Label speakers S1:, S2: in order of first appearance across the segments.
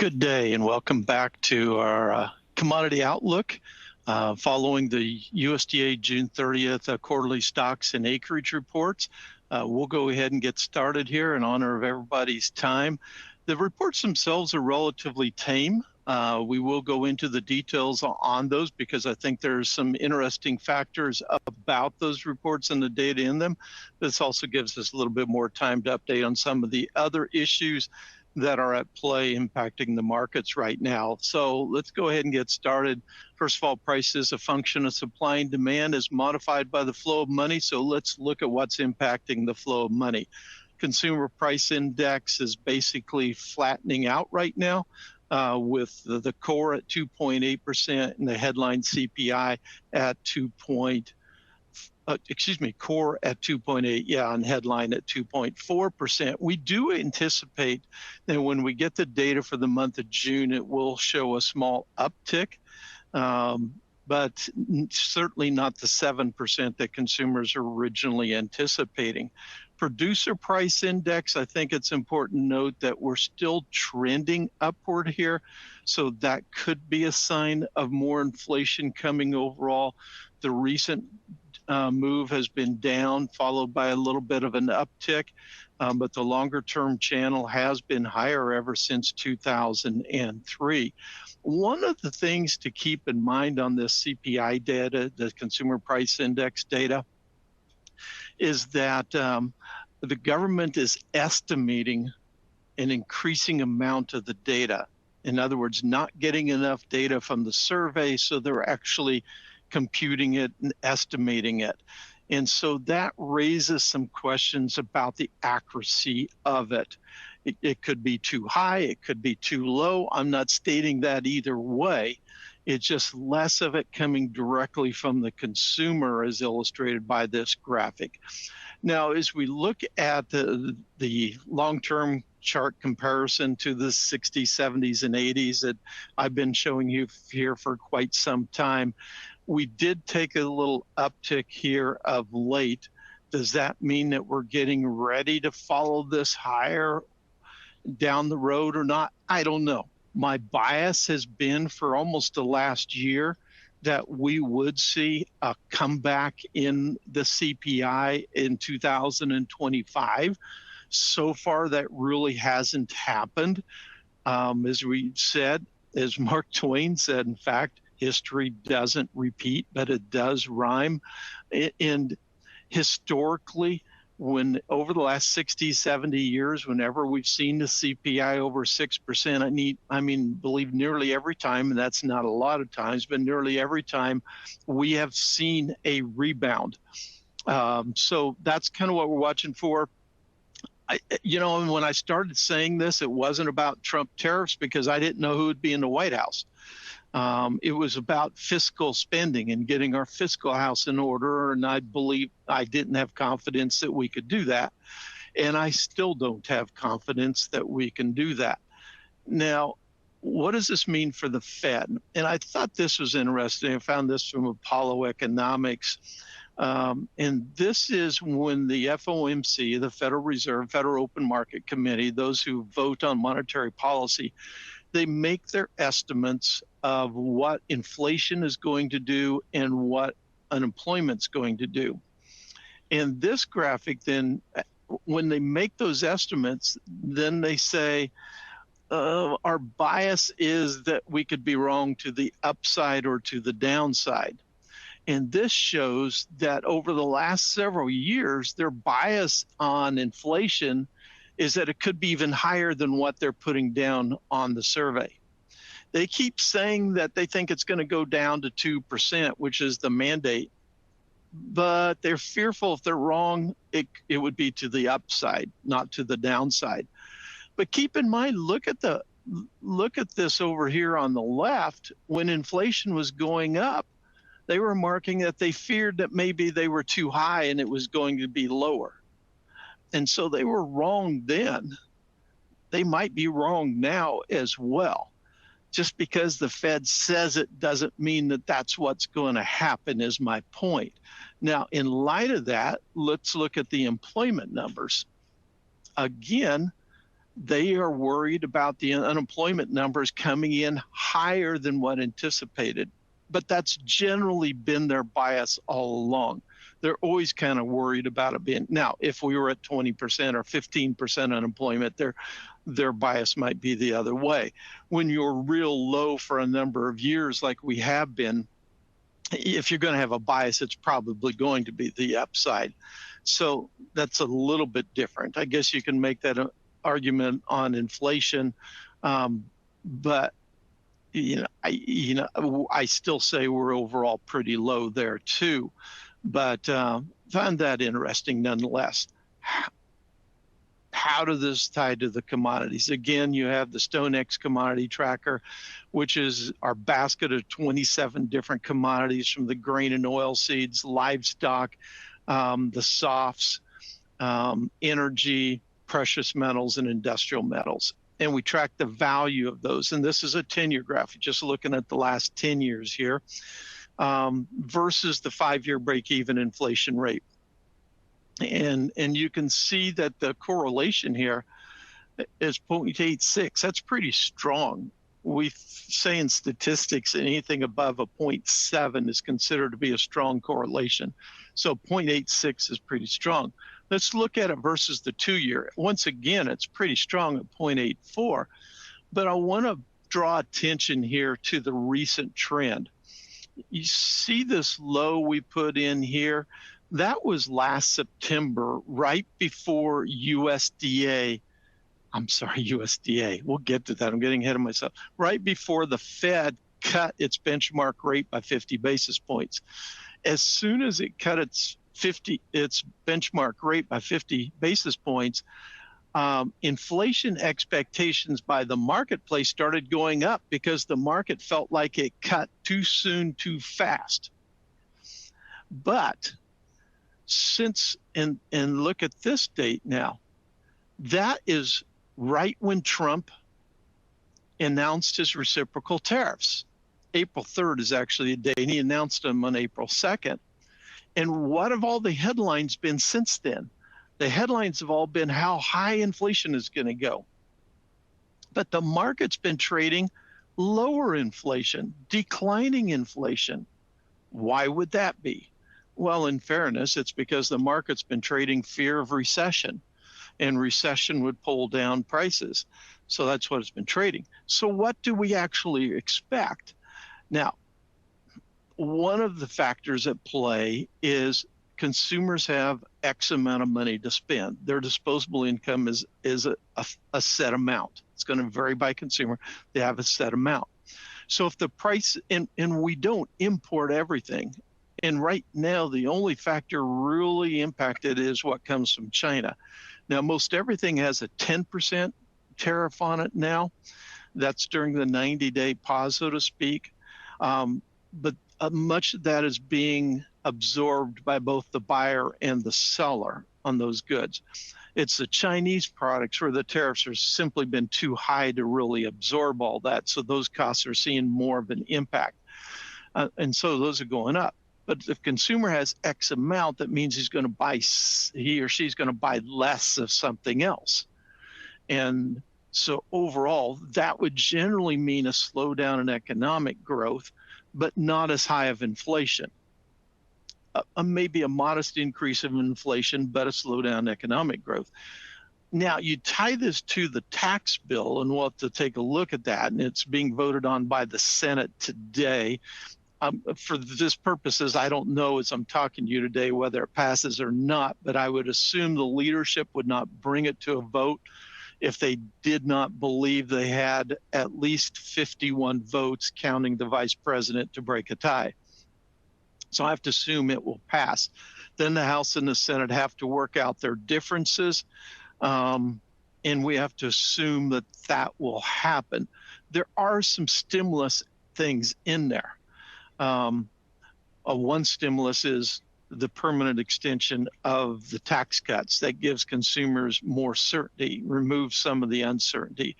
S1: Good day and welcome back to our commodity outlook following the USDA June 30th quarterly stocks and acreage reports. We'll go ahead and get started here in honor of everybody's time. The reports themselves are relatively tame. We will go into the details on those because I think there's some interesting factors about those reports and the data in them. This also gives us a little bit more time to update on some of the other issues that are at play impacting the markets right now. So let's go ahead and get started. First of all, price is a function of supply and demand is modified by the flow of money. So let's look at what's impacting the flow of money. Consumer price index is basically flattening out right now with the core at 2.8% and the headline CPI at core at 2.8, and headline at 2.4%. We do anticipate that when we get the data for the month of June, it will show a small uptick, but certainly not the 7% that consumers are originally anticipating. Producer price index, I think it's important to note that we're still trending upward here. So that could be a sign of more inflation coming overall. The recent move has been down, followed by a little bit of an uptick, but the longer term channel has been higher ever since 2003. One of the things to keep in mind on this CPI data, the Consumer Price Index data, is that the government is estimating an increasing amount of the data. In other words, not getting enough data from the survey, so they're actually computing it and estimating it. And so that raises some questions about the accuracy of it. It could be too high, it could be too low. I'm not stating that either way. It's just less of it coming directly from the consumer as illustrated by this graphic. Now, as we look at the long-term chart comparison to the 60s, 70s, and 80s that I've been showing you here for quite some time, we did take a little uptick here of late. Does that mean that we're getting ready to follow this higher down the road or not? I don't know. My bias has been for almost the last year that we would see a comeback in the CPI in 2025. So far, that really hasn't happened. As we said, as Mark Twain said, in fact, history doesn't repeat, but it does rhyme. And historically, when over the last 60, 70 years, whenever we've seen the CPI over 6%, I believe nearly every time, and that's not a lot of times, but nearly every time we have seen a rebound. So that's kind of what we're watching for. And when I started saying this, it wasn't about Trump tariffs because I didn't know who would be in the White House. It was about fiscal spending and getting our fiscal house in order, and I believe I didn't have confidence that we could do that, and I still don't have confidence that we can do that. Now, what does this mean for the Fed? And I thought this was interesting. I found this from Apollo Economics, and this is when the FOMC, the Federal Reserve, Federal Open Market Committee, those who vote on monetary policy, they make their estimates of what inflation is going to do and what unemployment's going to do. And this graphic then, when they make those estimates, then they say, our bias is that we could be wrong to the upside or to the downside. And this shows that over the last several years, their bias on inflation is that it could be even higher than what they're putting down on the survey. They keep saying that they think it's going to go down to 2%, which is the mandate, but they're fearful if they're wrong, it would be to the upside, not to the downside. But keep in mind, look at this over here on the left. When inflation was going up, they were marking that they feared that maybe they were too high and it was going to be lower. And so they were wrong then. They might be wrong now as well. Just because the Fed says it doesn't mean that that's what's going to happen, is my point. Now, in light of that, let's look at the employment numbers. Again, They are worried about the unemployment numbers coming in higher than what anticipated. But that's generally been their bias all along. They're always kind of worried about it being. Now, if we were at 20% or 15% unemployment, their bias might be the other way. When you're real low for a number of years, like we have been, if you're going to have a bias, it's probably going to be the upside. So that's a little bit different. I guess you can make that argument on inflation, but I still say we're overall pretty low there too. But found that interesting nonetheless. How does this tie to the commodities? Again, you have the StoneX commodity tracker, which is our basket of 27 different commodities, from the grain and oil seeds, livestock, the softs, energy, precious metals, and industrial metals. And we track the value of those. And this is a 10-year graph, just looking at the last 10 years here, versus the 5-year break-even inflation rate. And you can see that the correlation here is 0.86. That's pretty strong. We say in statistics anything above a 0.7 is considered to be a strong correlation. So 0.86 is pretty strong. Let's look at it versus the 2-year. Once again, it's pretty strong at 0.84. But I want to draw attention here to the recent trend. You see this low we put in here? That was last September, right before USDA. We'll get to that. I'm getting ahead of myself. Right before the Fed cut its benchmark rate by 50 basis points. As soon as it cut its benchmark rate by 50 basis points, inflation expectations by the marketplace started going up because the market felt like it cut too soon, too fast. But since, and look at this date now, that is right when Trump announced his reciprocal tariffs. April 3rd is actually the day, and he announced them on April 2nd. And what have all the headlines been since then? The headlines have all been how high inflation is going to go. But the market's been trading lower inflation, declining inflation. Why would that be? Well, in fairness, it's because the market's been trading fear of recession, and recession would pull down prices. So that's what it's been trading. So what do we actually expect? Now, one of the factors at play is consumers have X amount of money to spend. Their disposable income is a set amount. It's going to vary by consumer. They have a set amount. So if the price, and we don't import everything, and right now the only factor really impacted is what comes from China. Now, most everything has a 10% tariff on it now. That's during the 90-day pause, so to speak. But much of that is being absorbed by both the buyer and the seller on those goods. It's the Chinese products where the tariffs have simply been too high to really absorb all that. So those costs are seeing more of an impact. And so those are going up. But if the consumer has X amount, that means he or she's going to buy less of something else. And so overall, that would generally mean a slowdown in economic growth, but not as high of inflation. Maybe a modest increase of inflation, but a slowdown in economic growth. Now, you tie this to the tax bill, and we'll have to take a look at that, and it's being voted on by the Senate today. For this purposes, I don't know as I'm talking to you today whether it passes or not, but I would assume the leadership would not bring it to a vote if they did not believe they had at least 51 votes, counting the vice president, to break a tie. So I have to assume it will pass. Then the House and the Senate have to work out their differences, and we have to assume that that will happen. There are some stimulus things in there. One stimulus is the permanent extension of the tax cuts. That gives consumers more certainty, removes some of the uncertainty.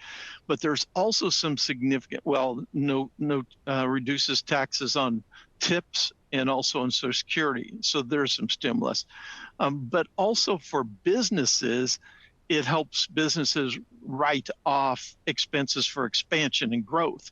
S1: But there's also some significant, reduces taxes on tips and also on Social Security. So there's some stimulus. But also for businesses, it helps businesses write off expenses for expansion and growth.